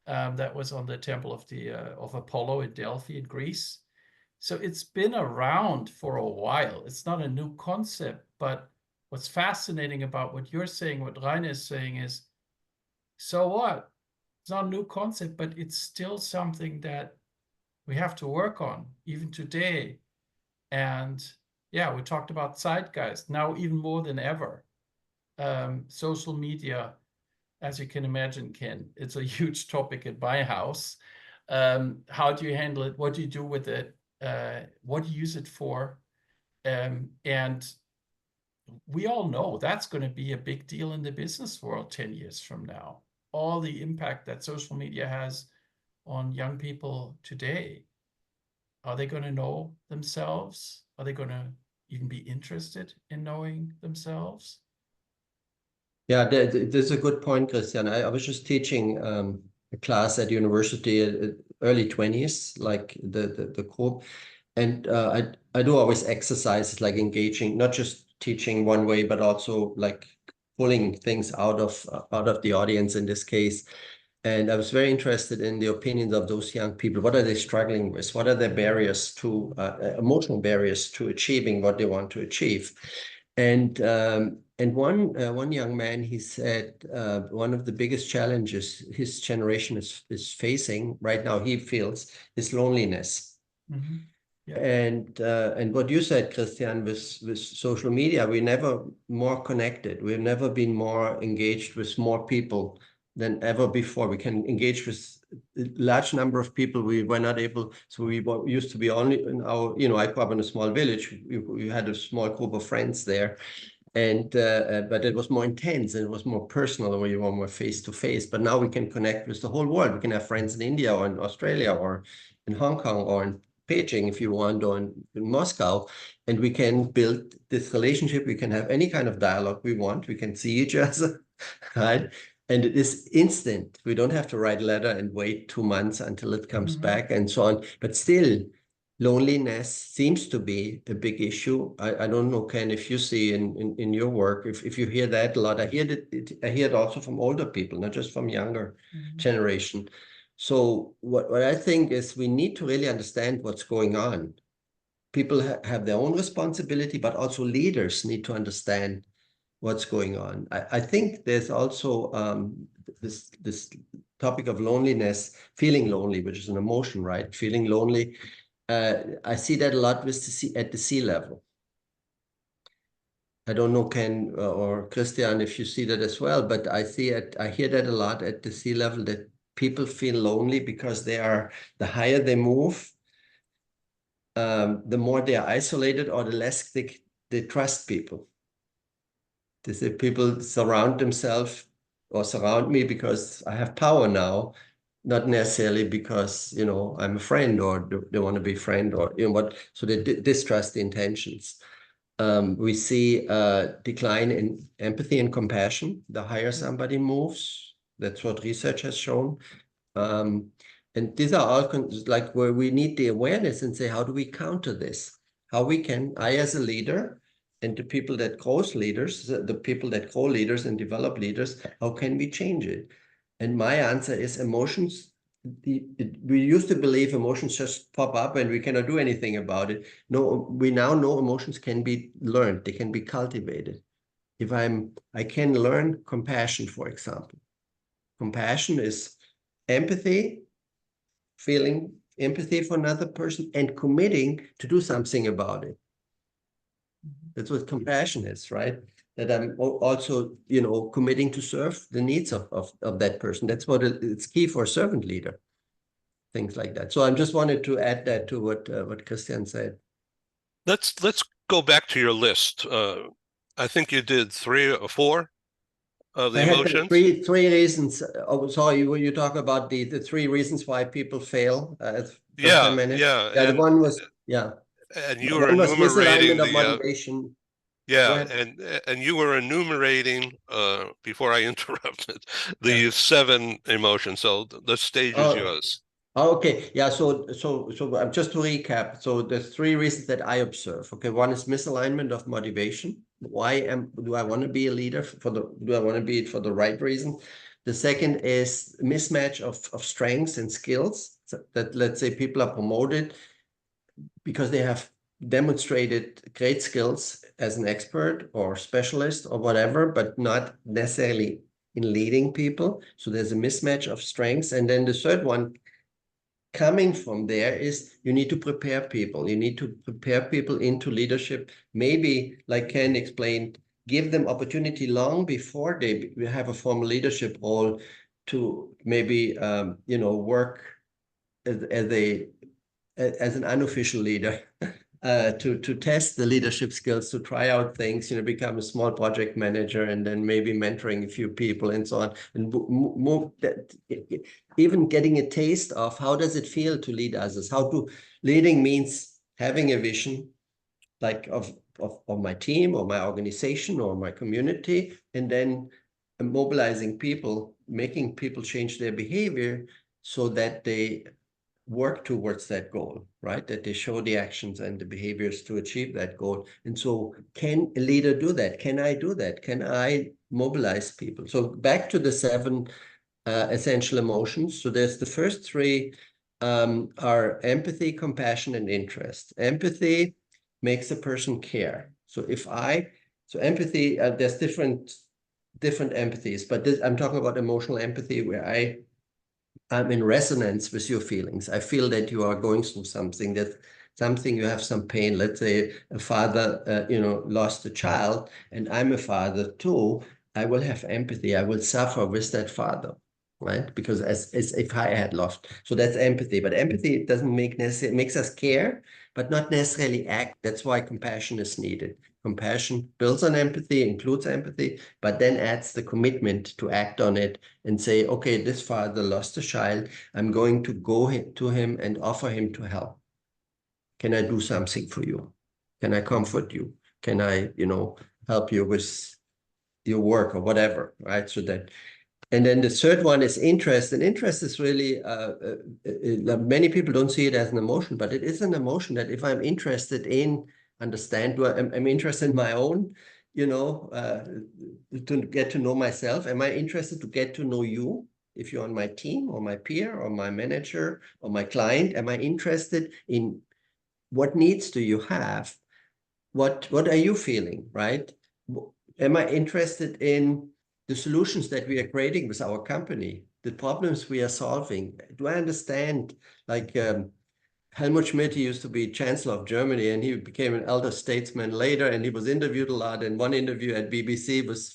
that was on the temple of Apollo in Delphi in Greece. So it's been around for a while. It's not a new concept, but what's fascinating about what you're saying, what Reiner is saying is, so what? It's not a new concept, but it's still something that we have to work on even today. And yeah, we talked about zeitgeist now even more than ever. Social media, as you can imagine, Ken, it's a huge topic at my house. How do you handle it? What do you do with it? What do you use it for? And we all know that's going to be a big deal in the business world 10 years from now. All the impact that social media has on young people today. Are they going to know themselves? Are they going to even be interested in knowing themselves? Yeah, there's a good point, Christian. I was just teaching a class at university, early 20s, like the group. And I do always exercises like engaging, not just teaching one way, but also like pulling things out of the audience in this case. And I was very interested in the opinions of those young people. What are they struggling with? What are their barriers to emotional barriers to achieving what they want to achieve? And one young man, he said one of the biggest challenges his generation is facing right now, he feels, is loneliness. Mm-hmm. Yeah. And what you said, Christian, with social media, we're never more connected. We've never been more engaged with more people than ever before. We can engage with a large number of people we were not able. So we used to be only in our, I grew up in a small village. We had a small group of friends there. And but it was more intense and it was more personal, where you were more face to face. But now we can connect with the whole world. We can have friends in India or in Australia or in Hong Kong or in Beijing if you want, or in Moscow, and we can build this relationship. We can have any kind of dialogue we want. We can see each other, right? And it is instant. We don't have to write a letter and wait 2 months until it comes back and so on. But still, loneliness seems to be a big issue. I don't know, Ken, if you see in your work, if you hear that a lot. I hear it also from older people, not just from younger generation. So what I think is we need to really understand what's going on. People have their own responsibility, but also leaders need to understand what's going on. I think there's also this topic of loneliness, feeling lonely, which is an emotion, right? Feeling lonely. I see that a lot at the sea level. I don't know, Ken or Christian, if you see that as well, but I hear that a lot at the sea level, that people feel lonely because the higher they move, the more they are isolated, or the less they trust people. They say people surround themselves or surround me because I have power now, not necessarily because, I'm a friend or they want to be a friend or, what. So they distrust the intentions. We see a decline in empathy and compassion the higher somebody moves. That's what research has shown. And these are all like where we need the awareness and say, how do we counter this? How we can, I as a leader, and the people that grows leaders, the people that grow leaders and develop leaders, how can we change it? And my answer is emotions. We used to believe emotions just pop up and we cannot do anything about it. No, we now know emotions can be learned. They can be cultivated. I can learn compassion, for example. Compassion is empathy, feeling empathy for another person and committing to do something about it. That's what compassion is, right? That I'm also, committing to serve the needs of that person. That's what it's key for a servant leader, things like that. So I just wanted to add that to what Christian said. Let's go back to your list. I think you did 3 or 4 of the emotions. Three reasons. Oh, sorry, you talk about the 3 reasons why people fail. Yeah. The one was, and you one were was enumerating misalignment of motivation. And you were enumerating before I interrupted the 7 emotions. So the stage is yours. Okay, yeah. So just to recap, so there's 3 reasons that I observe. Okay, one is misalignment of motivation. Do I want to be a leader do I want to be it for the right reason? The second is mismatch of strengths and skills. So that, let's say, people are promoted because they have demonstrated great skills as an expert or specialist or whatever, but not necessarily in leading people. So there's a mismatch of strengths. And then the third one coming from there is you need to prepare people. You need to prepare people into leadership. Maybe, like Ken explained, give them opportunity long before they have a formal leadership role to maybe, work as an unofficial leader, to test the leadership skills, to try out things, become a small project manager, and then maybe mentoring a few people and so on, and move that, even getting a taste of how does it feel to lead others. Leading means having a vision, like of my team or my organization or my community, and then mobilizing people, making people change their behavior so that they work towards that goal, right? That they show the actions and the behaviors to achieve that goal. And so can a leader do that? Can I do that? Can I mobilize people? So back to the 7 essential emotions. So there's the first 3 are empathy, compassion, and interest. Empathy makes a person care. So empathy, there's different empathies, but I'm talking about emotional empathy, where I'm in resonance with your feelings. I feel that you are going through something, you have some pain. Let's say a father, lost a child, and I'm a father too. I will have empathy. I will suffer with that father, right? Because as if I had lost. So that's empathy. But empathy doesn't makes us care, but not necessarily act. That's why compassion is needed. Compassion builds on empathy, includes empathy, but then adds the commitment to act on it and say, okay, this father lost a child. I'm going to go to him and offer him to help. Can I do something for you? Can I comfort you? Can I, help you with your work or whatever, right? And then the third one is interest. And interest is really, many people don't see it as an emotion, but it is an emotion that if I'm interested in I'm interested in my own, to get to know myself. Am I interested to get to know you? If you're on my team or my peer or my manager or my client, am I interested in what needs do you have? What are you feeling, right? Am I interested in the solutions that we are creating with our company, the problems we are solving? Do I understand, like Helmut Schmidt, he used to be Chancellor of Germany, and he became an elder statesman later, and he was interviewed a lot. And one interview at BBC was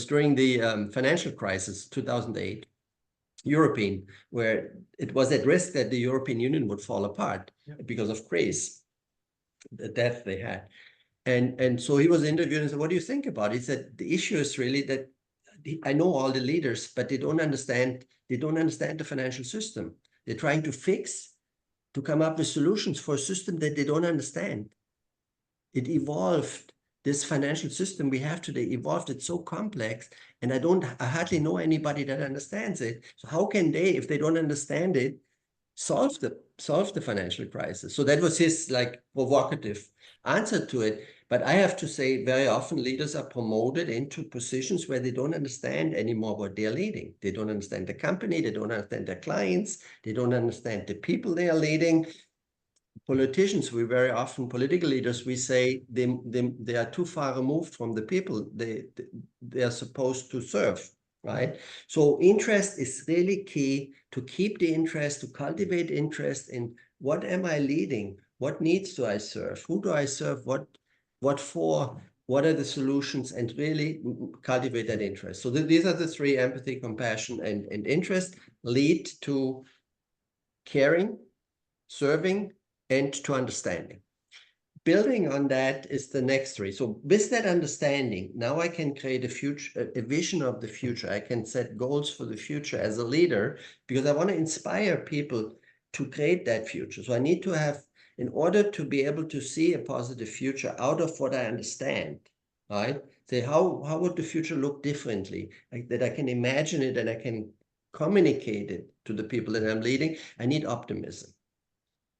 during the financial crisis, 2008, European, where it was at risk that the European Union would fall apart because of Greece, the debt they had. And so he was interviewed and said, what do you think about it? He said, the issue is really that I know all the leaders, but they don't understand the financial system. They're trying to come up with solutions for a system that they don't understand. It evolved. This financial system we have today evolved. It's so complex, and I hardly know anybody that understands it. So how can they, if they don't understand it, solve the financial crisis? So that was his provocative answer to it. But I have to say, very often leaders are promoted into positions where they don't understand anymore what they're leading. They don't understand the company, they don't understand their clients, they don't understand the people they are leading. Politicians, political leaders, we say they are too far removed from the people they are supposed to serve, right? So interest is really key, to keep the interest, to cultivate interest in what am I leading? What needs do I serve? Who do I serve? What for? What are the solutions? And really cultivate that interest. So these are the 3: empathy, compassion, and interest lead to caring, serving, and to understanding. Building on that is the next 3. So with that understanding, now I can create a vision of the future. I can set goals for the future as a leader, because I want to inspire people to create that future. So I need to have, in order to be able to see a positive future out of what I understand, right? Say, how would the future look differently? That I can imagine it and I can communicate it to the people that I'm leading. I need optimism.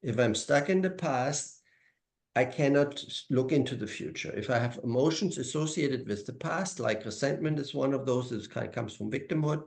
If I'm stuck in the past, I cannot look into the future. If I have emotions associated with the past, like resentment is one of those, this kind of comes from victimhood.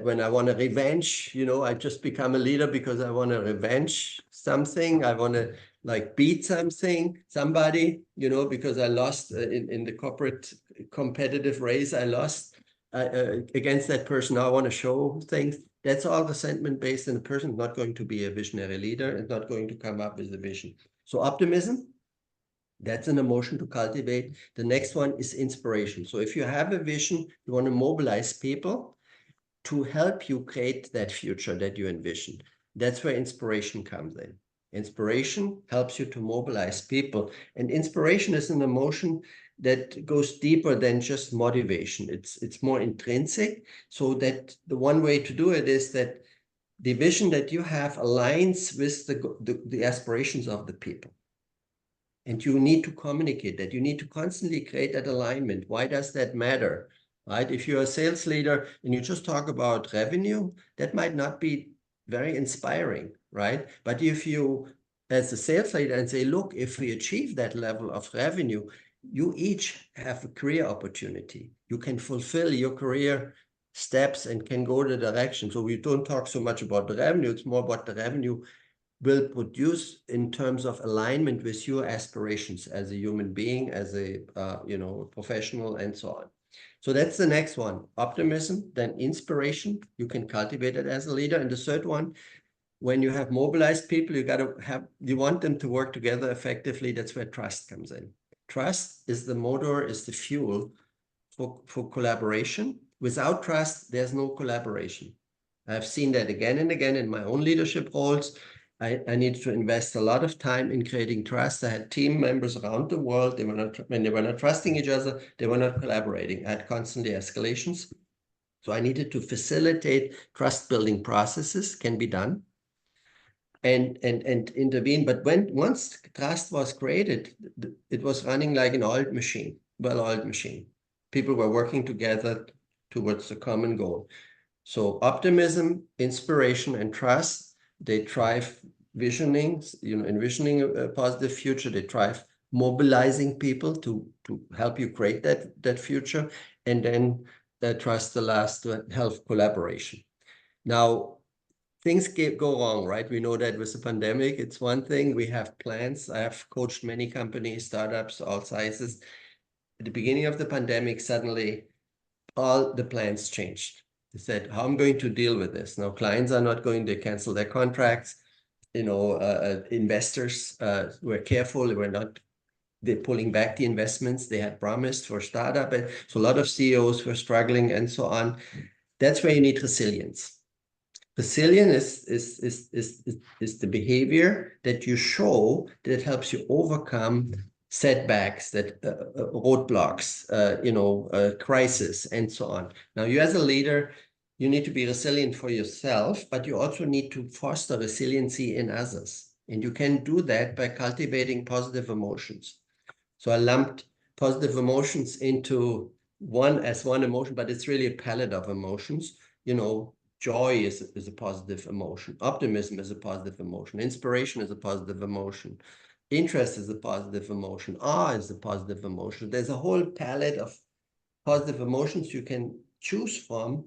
When I want to revenge, I just become a leader because I want to revenge something. I want to like beat somebody, because I lost in the corporate competitive race. I lost against that person. Now I want to show things. That's all resentment based, and the person is not going to be a visionary leader and not going to come up with a vision. So optimism, that's an emotion to cultivate. The next one is inspiration. So if you have a vision, you want to mobilize people to help you create that future that you envision. That's where inspiration comes in. Inspiration helps you to mobilize people. And inspiration is an emotion that goes deeper than just motivation. It's more intrinsic. So that the one way to do it is that the vision that you have aligns with the aspirations of the people. And you need to communicate that. You need to constantly create that alignment. Why does that matter? Right? If you're a sales leader and you just talk about revenue, that might not be very inspiring, right? But if you, as a sales leader, and say, look, if we achieve that level of revenue, you each have a career opportunity. You can fulfill your career steps and can go the direction. So we don't talk so much about the revenue. It's more about the revenue will produce in terms of alignment with your aspirations as a human being, as a professional, and so on. So that's the next one. Optimism, then inspiration. You can cultivate it as a leader. And the third one, when you have mobilized people, you want them to work together effectively. That's where trust comes in. Trust is the motor, is the fuel for collaboration. Without trust, there's no collaboration. I've seen that again and again in my own leadership roles. I needed to invest a lot of time in creating trust. I had team members around the world. When they were not trusting each other, they were not collaborating. I had constantly escalations. So I needed to facilitate trust building processes, can be done, and intervene. But once trust was created, it was running like an oiled machine, well-oiled machine. People were working together towards a common goal. So optimism, inspiration, and trust, they drive envisioning a positive future. They drive mobilizing people to help you create that future. And then trust the last to help collaboration. Now, things go wrong, right? We know that with the pandemic, it's one thing. We have plans. I have coached many companies, startups, all sizes. At the beginning of the pandemic, suddenly all the plans changed. They said, how I'm going to deal with this? Now, clients are not going to cancel their contracts. Investors were careful. They're pulling back the investments they had promised for startup. So a lot of CEOs were struggling and so on. That's where you need resilience. Resilience is the behavior that you show that helps you overcome setbacks, roadblocks, crisis, and so on. Now, you as a leader, you need to be resilient for yourself, but you also need to foster resiliency in others. And you can do that by cultivating positive emotions. So I lumped positive emotions into one emotion, but it's really a palette of emotions. Joy is a positive emotion. Optimism is a positive emotion. Inspiration is a positive emotion. Interest is a positive emotion. Awe is a positive emotion. There's a whole palette of positive emotions you can choose from.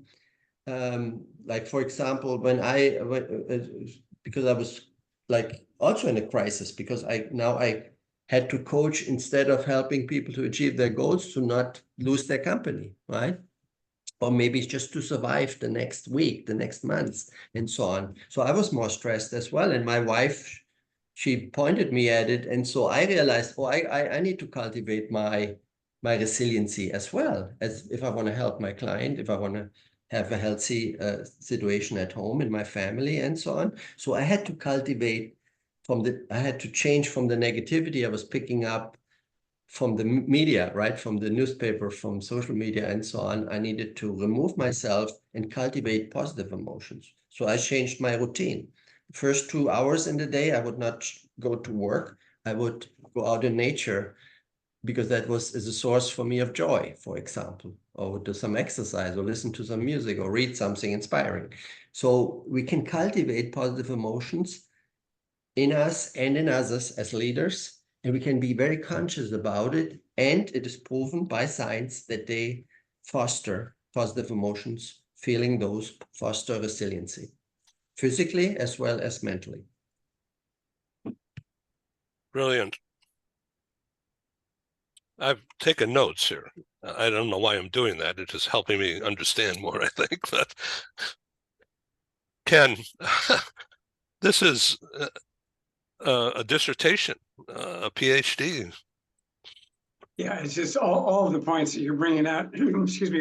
Like, for example, because I was like also in a crisis, because I had to coach instead of helping people to achieve their goals, to not lose their company, right? Or maybe just to survive the next week, the next month, and so on. So I was more stressed as well. And my wife, she pointed me at it. And so I realized, I need to cultivate my resiliency as well, as if I want to help my client, if I want to have a healthy situation at home in my family and so on. So I had to cultivate I had to change from the negativity I was picking up from the media, right? From the newspaper, from social media, and so on. I needed to remove myself and cultivate positive emotions. So I changed my routine. The first 2 hours in the day, I would not go to work. I would go out in nature, because that is a source for me of joy, for example, or do some exercise, or listen to some music, or read something inspiring. So we can cultivate positive emotions in us and in others as leaders, and we can be very conscious about it. And it is proven by science that they foster positive emotions. Feeling those foster resiliency, physically as well as mentally. Brilliant. I've taken notes here. I don't know why I'm doing that. It's just helping me understand more, I think. But Ken, this is a dissertation, a PhD. Yeah, it's just all of the points that you're bringing out, excuse me,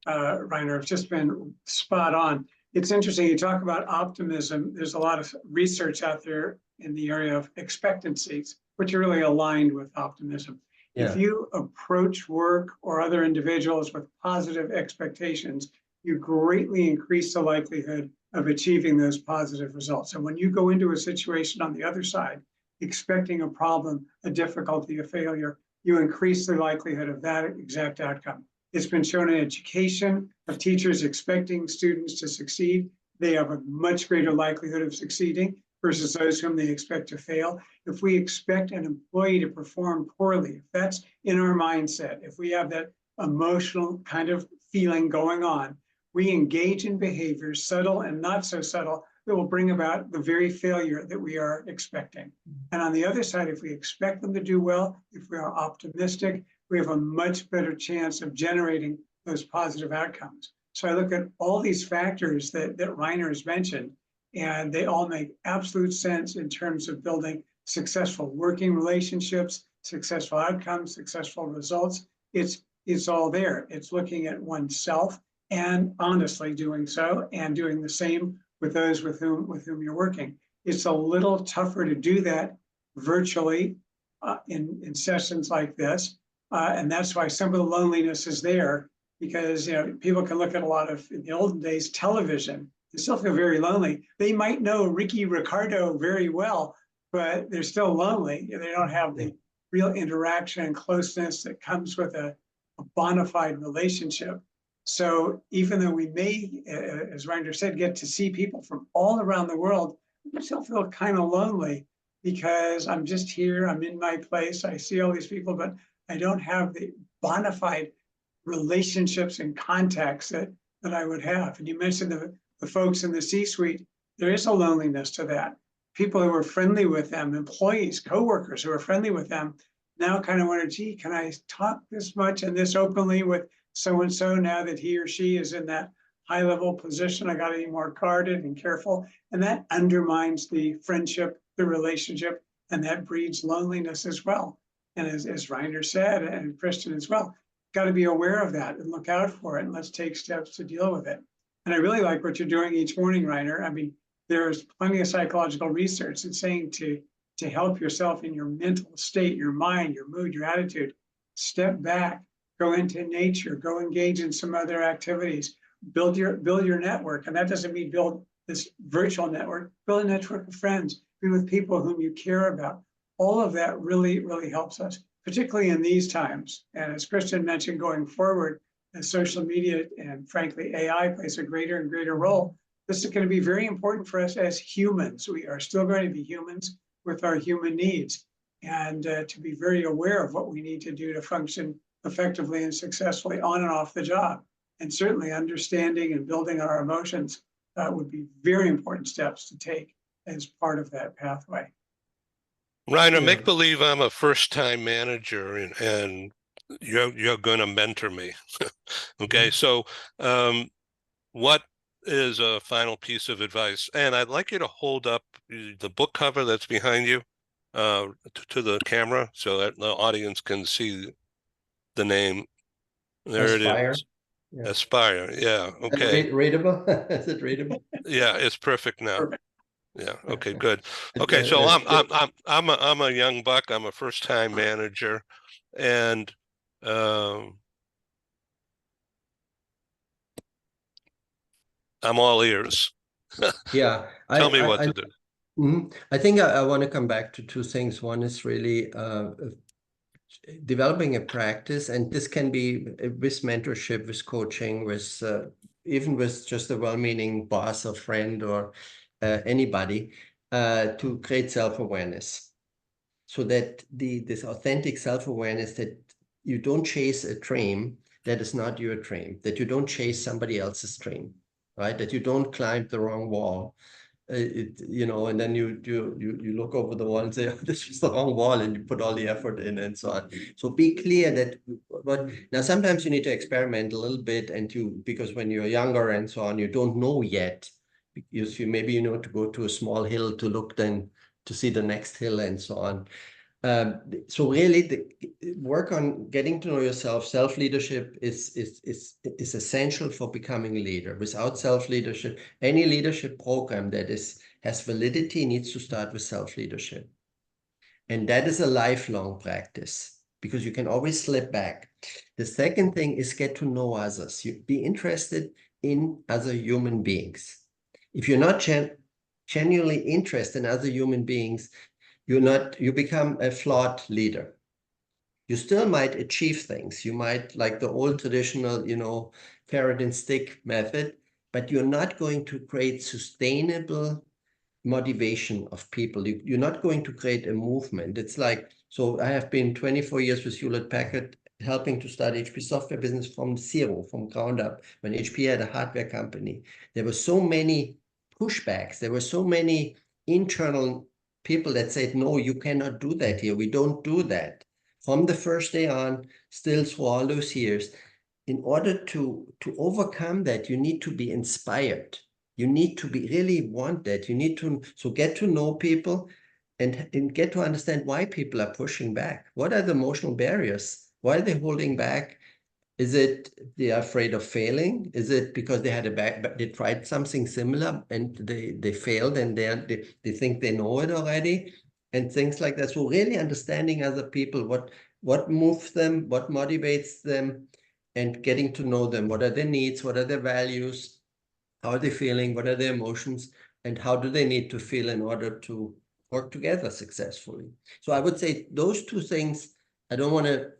Reiner, have just been spot on. It's interesting, you talk about optimism. There's a lot of research out there in the area of expectancies, which are really aligned with optimism. Yeah. If you approach work or other individuals with positive expectations, you greatly increase the likelihood of achieving those positive results. And when you go into a situation on the other side, expecting a problem, a difficulty, a failure, you increase the likelihood of that exact outcome. It's been shown in education of teachers expecting students to succeed. They have a much greater likelihood of succeeding versus those whom they expect to fail. If we expect an employee to perform poorly, if that's in our mindset, if we have that emotional kind of feeling going on, we engage in behaviors, subtle and not so subtle, that will bring about the very failure that we are expecting. And on the other side, if we expect them to do well, if we are optimistic, we have a much better chance of generating those positive outcomes. So I look at all these factors that Reiner has mentioned, and they all make absolute sense in terms of building successful working relationships, successful outcomes, successful results. It's all there. It's looking at oneself and honestly doing so, and doing the same with those with whom you're working. It's a little tougher to do that virtually in sessions like this. And that's why some of the loneliness is there, because people can look at a lot of, in the olden days, television. They still feel very lonely. They might know Ricky Ricardo very well, but they're still lonely. They don't have the real interaction and closeness that comes with a bona fide relationship. So even though we may, as Reiner said, get to see people from all around the world, we still feel kind of lonely because I'm just here, I'm in my place, I see all these people, but I don't have the bona fide relationships and contacts that I would have. And you mentioned the folks in the C-suite, there is a loneliness to that. People who are friendly with them, employees, coworkers who are friendly with them, now kind of wonder, gee, can I talk this much and this openly with so-and-so now that he or she is in that high-level position? I got to be more guarded and careful. And that undermines the friendship, the relationship, and that breeds loneliness as well. And as Reiner said, and Christian as well, got to be aware of that and look out for it, and let's take steps to deal with it. And I really like what you're doing each morning, Reiner. I mean, there's plenty of psychological research that's saying to help yourself in your mental state, your mind, your mood, your attitude, step back, go into nature, go engage in some other activities, build your network. And that doesn't mean build this virtual network, build a network of friends, be with people whom you care about. All of that really, really helps us, particularly in these times. And as Christian mentioned, going forward, as social media and frankly, AI plays a greater and greater role, this is going to be very important for us as humans. We are still going to be humans with our human needs, and to be very aware of what we need to do to function effectively and successfully on and off the job. And certainly understanding and building our emotions would be very important steps to take as part of that pathway. Reiner, make believe I'm a first-time manager, and you're going to mentor me. Okay, so what is a final piece of advice? And I'd like you to hold up the book cover that's behind you to the camera so that the audience can see the name. There Aspire. it is. Yeah. Aspire. Yeah. Okay. Readable? Is it readable? Yeah, it's perfect now. Perfect. Yeah. Okay. Good. Okay. So I'm a young buck. I'm a first-time manager, and I'm all ears. Yeah. Tell me what to do. I think I want to come back to two things. One is really developing a practice, and this can be with mentorship, with coaching, with even with just a well-meaning boss or friend or anybody, to create self-awareness, so that this authentic self-awareness, that you don't chase a dream that is not your dream, that you don't chase somebody else's dream, right? That you don't climb the wrong wall. And then you look over the wall and say, oh, this is the wrong wall, and you put all the effort in and so on. So be clear that, but now sometimes you need to experiment a little bit, because when you're younger and so on, you don't know yet. Maybe you know to go to a small hill to look, then to see the next hill and so on. So really, the work on getting to know yourself, self-leadership is essential for becoming a leader. Without self-leadership, any leadership program that has validity needs to start with self-leadership. And that is a lifelong practice, because you can always slip back. The second thing is get to know others. You be interested in other human beings. If you're not genuinely interested in other human beings, you become a flawed leader. You still might achieve things. You might, like the old traditional, carrot and stick method, but you're not going to create sustainable motivation of people. You're not going to create a movement. It's like, so I have been 24 years with Hewlett Packard, helping to start HP software business from zero, from ground up, when HP had a hardware company. There were so many pushbacks. There were so many internal people that said, no, you cannot do that here. We don't do that. From the first day on, still through all those years, in order to overcome that, you need to be inspired. You need to really want that. You need to get to know people and get to understand why people are pushing back. What are the emotional barriers? Why are they holding back? Is it they are afraid of failing? Is it because they had they tried something similar and they failed, and they think they know it already, and things like that. So really understanding other people, what moves them, what motivates them, and getting to know them. What are their needs? What are their values? How are they feeling? What are their emotions? And how do they need to feel in order to work together successfully? So I would say those two things. I don't want to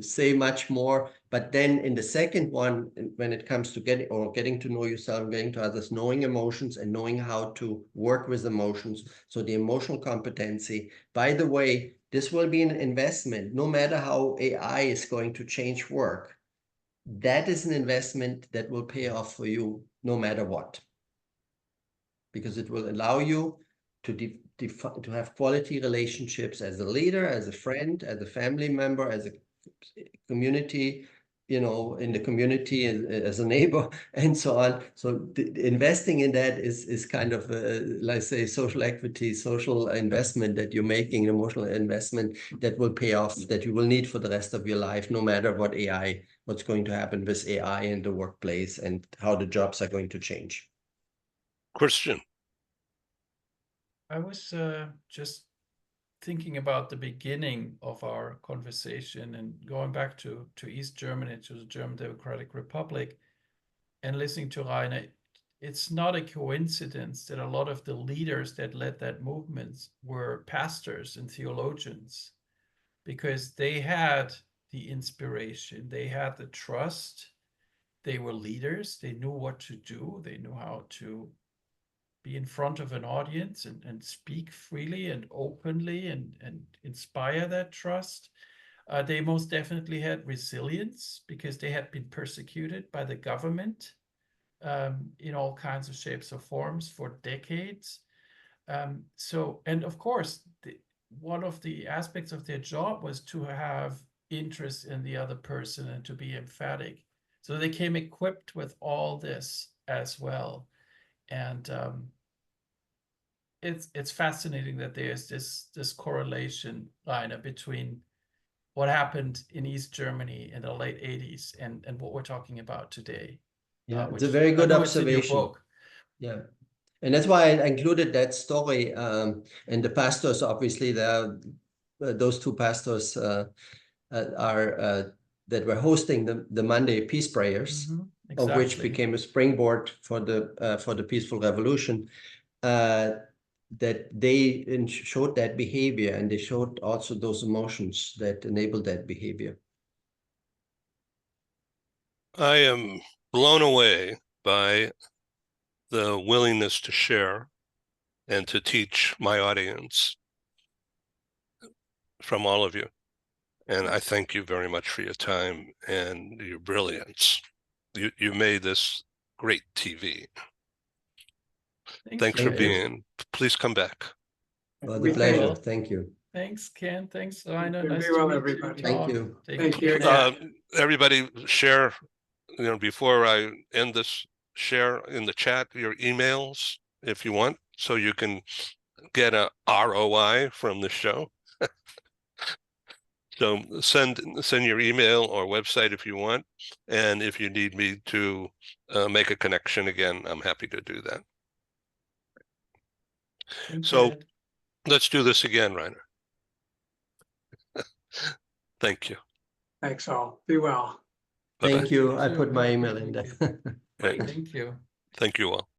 say much more, but then in the second one, when it comes to getting to know yourself, getting to others, knowing emotions and knowing how to work with emotions. So the emotional competency. By the way, this will be an investment, no matter how AI is going to change work. That is an investment that will pay off for you no matter what, because it will allow you to have quality relationships as a leader, as a friend, as a family member, as a community, in the community, as a neighbor, and so on. So investing in that is kind of, let's say, social equity, social investment that you're making, emotional investment that will pay off, that you will need for the rest of your life, no matter what's going to happen with AI in the workplace and how the jobs are going to change. Christian. I was just thinking about the beginning of our conversation and going back to East Germany, to the German Democratic Republic, and listening to Reiner. It's not a coincidence that a lot of the leaders that led that movement were pastors and theologians, because they had the inspiration, they had the trust, they were leaders, they knew what to do, they knew how to be in front of an audience and speak freely and openly and inspire that trust. They most definitely had resilience, because they had been persecuted by the government in all kinds of shapes or forms for decades. And of course, one of the aspects of their job was to have interest in the other person and to be emphatic. So they came equipped with all this as well. And it's fascinating that there's this correlation, Rainer, between what happened in East Germany in the late 80s and what we're talking about today. Yeah, it's a very good observation. Yeah. And that's why I included that story. And the pastors, obviously, those two pastors are that were hosting the Monday peace prayers, exactly, of which became a springboard for the peaceful revolution. That they showed that behavior, and they showed also those emotions that enabled that behavior. I am blown away by the willingness to share and to teach my audience from all of you. And I thank you very much for your time and your brilliance. You made this great TV. Thanks for Thank you. being. Please come back. Well, We the thank- pleasure. Thank you. Thanks, Ken. Thanks, Reiner. Be Nice well, to meet everybody. you. Thank Tom. you. Take Thank you. care. Everybody share, before I end this, share in the chat your emails if you want, so you can get a ROI from the show. So send your email or website if you want, and if you need me to make a connection again, I'm happy to do that. So let's do this again, Reiner. Thank you. Thanks all. Be well. Bye-bye. Thank you. I Thank put you. my email in there. Right. Thank you. Thank you all.